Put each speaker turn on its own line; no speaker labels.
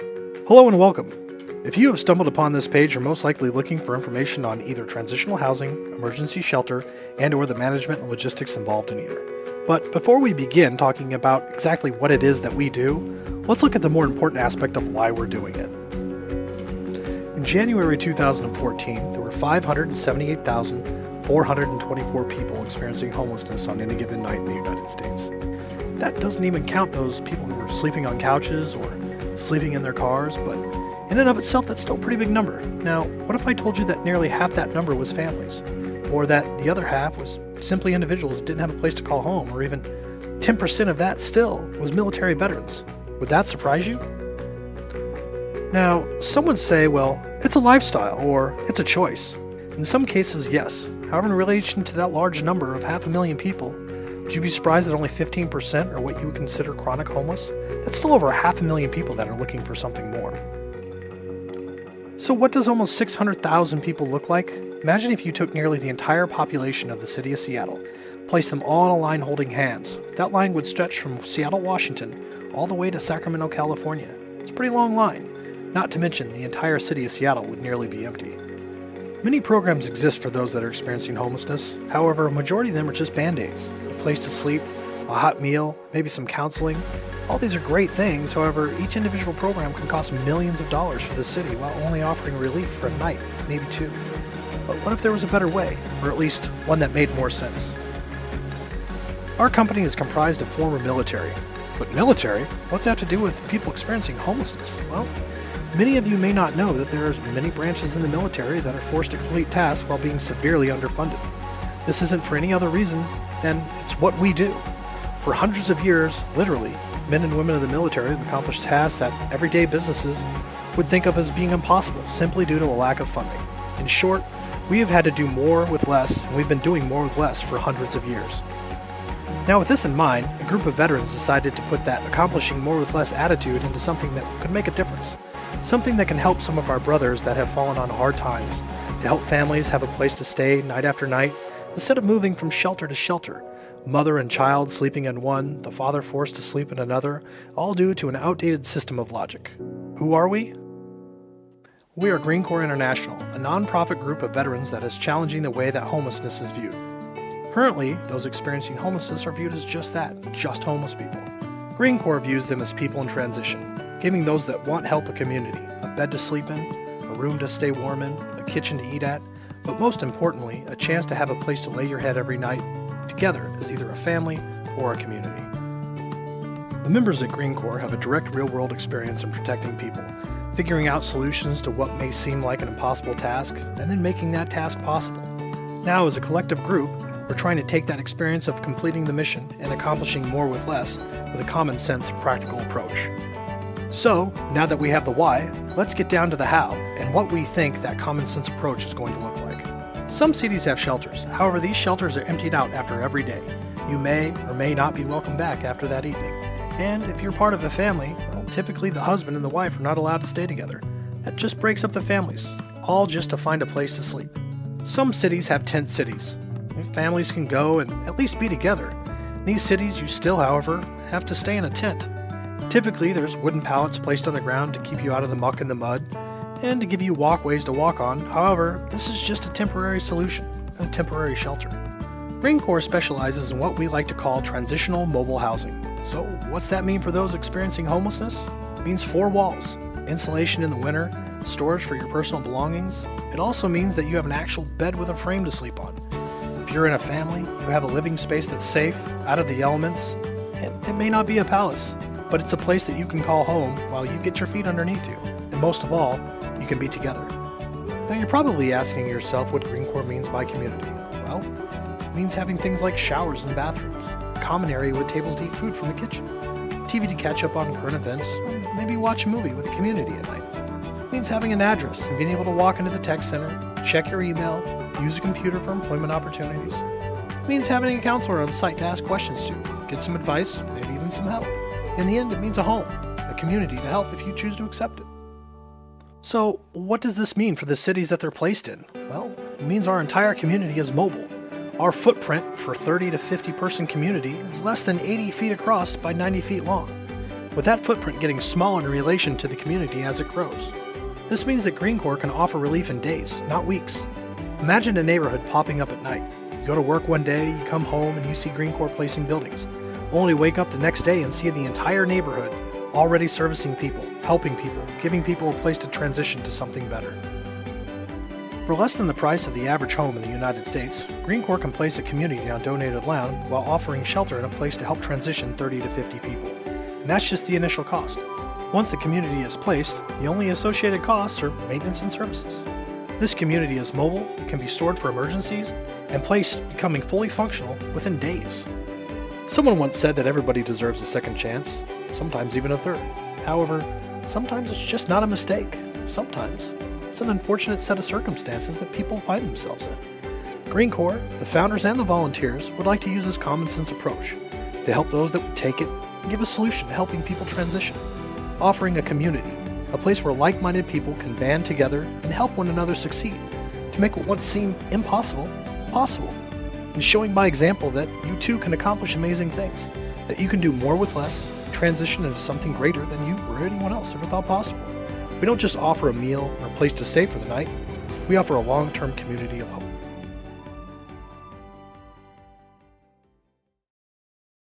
Hello and welcome. If you have stumbled upon this page, you're most likely looking for information on either transitional housing, emergency shelter, and/or the management and logistics involved in either. But before we begin talking about exactly what it is that we do, let's look at the more important aspect of why we're doing it. In January 2014, there were 578,424 people experiencing homelessness on any given night in the United States. That doesn't even count those people who were sleeping on couches or sleeping in their cars, but in and of itself, that's still a pretty big number. Now, what if I told you that nearly half that number was families? Or that the other half was simply individuals that didn't have a place to call home, or even 10% of that still was military veterans? Would that surprise you? Now, some would say, well, it's a lifestyle, or it's a choice. In some cases, yes. However, in relation to that large number of 500,000 people, would you be surprised that only 15% are what you would consider chronic homeless? That's still over 500,000 people that are looking for something more. So what does almost 600,000 people look like? Imagine if you took nearly the entire population of the city of Seattle, placed them all in a line holding hands. That line would stretch from Seattle, Washington, all the way to Sacramento, California. It's a pretty long line. Not to mention, the entire city of Seattle would nearly be empty. Many programs exist for those that are experiencing homelessness. However, a majority of them are just band-aids. A place to sleep, a hot meal, maybe some counseling. All these are great things. However, each individual program can cost millions of dollars for the city while only offering relief for a night, maybe two. But what if there was a better way, or at least one that made more sense? Our company is comprised of former military. But military? What's that to do with people experiencing homelessness? Well, many of you may not know that there are many branches in the military that are forced to complete tasks while being severely underfunded. This isn't for any other reason than it's what we do. For hundreds of years, literally, men and women of the military have accomplished tasks that everyday businesses would think of as being impossible simply due to a lack of funding. In short, we have had to do more with less, and we've been doing more with less for hundreds of years. Now, with this in mind, a group of veterans decided to put that accomplishing more with less attitude into something that could make a difference. Something that can help some of our brothers that have fallen on hard times, to help families have a place to stay night after night, instead of moving from shelter to shelter, mother and child sleeping in one, the father forced to sleep in another, all due to an outdated system of logic. Who are we? We are Green Corps International, a non-profit group of veterans that is challenging the way that homelessness is viewed. Currently, those experiencing homelessness are viewed as just that, just homeless people. Green Corps views them as people in transition, giving those that want help a community, a bed to sleep in, a room to stay warm in, a kitchen to eat at, but most importantly, a chance to have a place to lay your head every night, together as either a family or a community. The members at Green Corps have a direct real-world experience in protecting people, figuring out solutions to what may seem like an impossible task, and then making that task possible. Now, as a collective group, we're trying to take that experience of completing the mission and accomplishing more with less with a common sense, practical approach. So, now that we have the why, let's get down to the how and what we think that common sense approach is going to look like. Some cities have shelters. However, these shelters are emptied out after every day. You may or may not be welcome back after that evening. And if you're part of a family, well, typically the husband and the wife are not allowed to stay together. That just breaks up the families, all just to find a place to sleep. Some cities have tent cities. Families can go and at least be together. In these cities, you still, however, have to stay in a tent. Typically, there's wooden pallets placed on the ground to keep you out of the muck and the mud, and to give you walkways to walk on. However, this is just a temporary solution, a temporary shelter. Green Corps specializes in what we like to call transitional mobile housing. So, what's that mean for those experiencing homelessness? It means 4 walls, insulation in the winter, storage for your personal belongings. It also means that you have an actual bed with a frame to sleep on. If you're in a family, you have a living space that's safe, out of the elements. It may not be a palace, but it's a place that you can call home while you get your feet underneath you. And most of all, you can be together. Now you're probably asking yourself what Green Corps means by community. Well, it means having things like showers and bathrooms, a common area with tables to eat food from the kitchen, TV to catch up on current events, or maybe watch a movie with the community at night. It means having an address and being able to walk into the tech center, check your email, use a computer for employment opportunities. It means having a counselor on site to ask questions to, get some advice, maybe even some help. In the end, it means a home, a community to help if you choose to accept it. So, what does this mean for the cities that they're placed in? Well, it means our entire community is mobile. Our footprint for 30 to 50 person community is less than 80 feet across by 90 feet long. with that footprint getting smaller in relation to the community as it grows. This means that Green Corps can offer relief in days, not weeks. Imagine a neighborhood popping up at night. You go to work one day, you come home, and you see Green Corps placing buildings, only to wake up the next day and see the entire neighborhood already servicing people, helping people, giving people a place to transition to something better. For less than the price of the average home in the United States, Green Corps can place a community on donated land while offering shelter and a place to help transition 30 to 50 people. And that's just the initial cost. Once the community is placed, the only associated costs are maintenance and services. This community is mobile, can be stored for emergencies, and placed becoming fully functional within days. Someone once said that everybody deserves a second chance, sometimes even a third. However, sometimes it's just not a mistake. Sometimes it's an unfortunate set of circumstances that people find themselves in. Green Corps, the founders and the volunteers, would like to use this common sense approach to help those that would take it and give a solution to helping people transition, offering a community, a place where like-minded people can band together and help one another succeed, to make what once seemed impossible, possible, and showing by example that you too can accomplish amazing things, that you can do more with less, transition into something greater than you or anyone else ever thought possible. We don't just offer a meal or a place to stay for the night, we offer a long-term community of hope.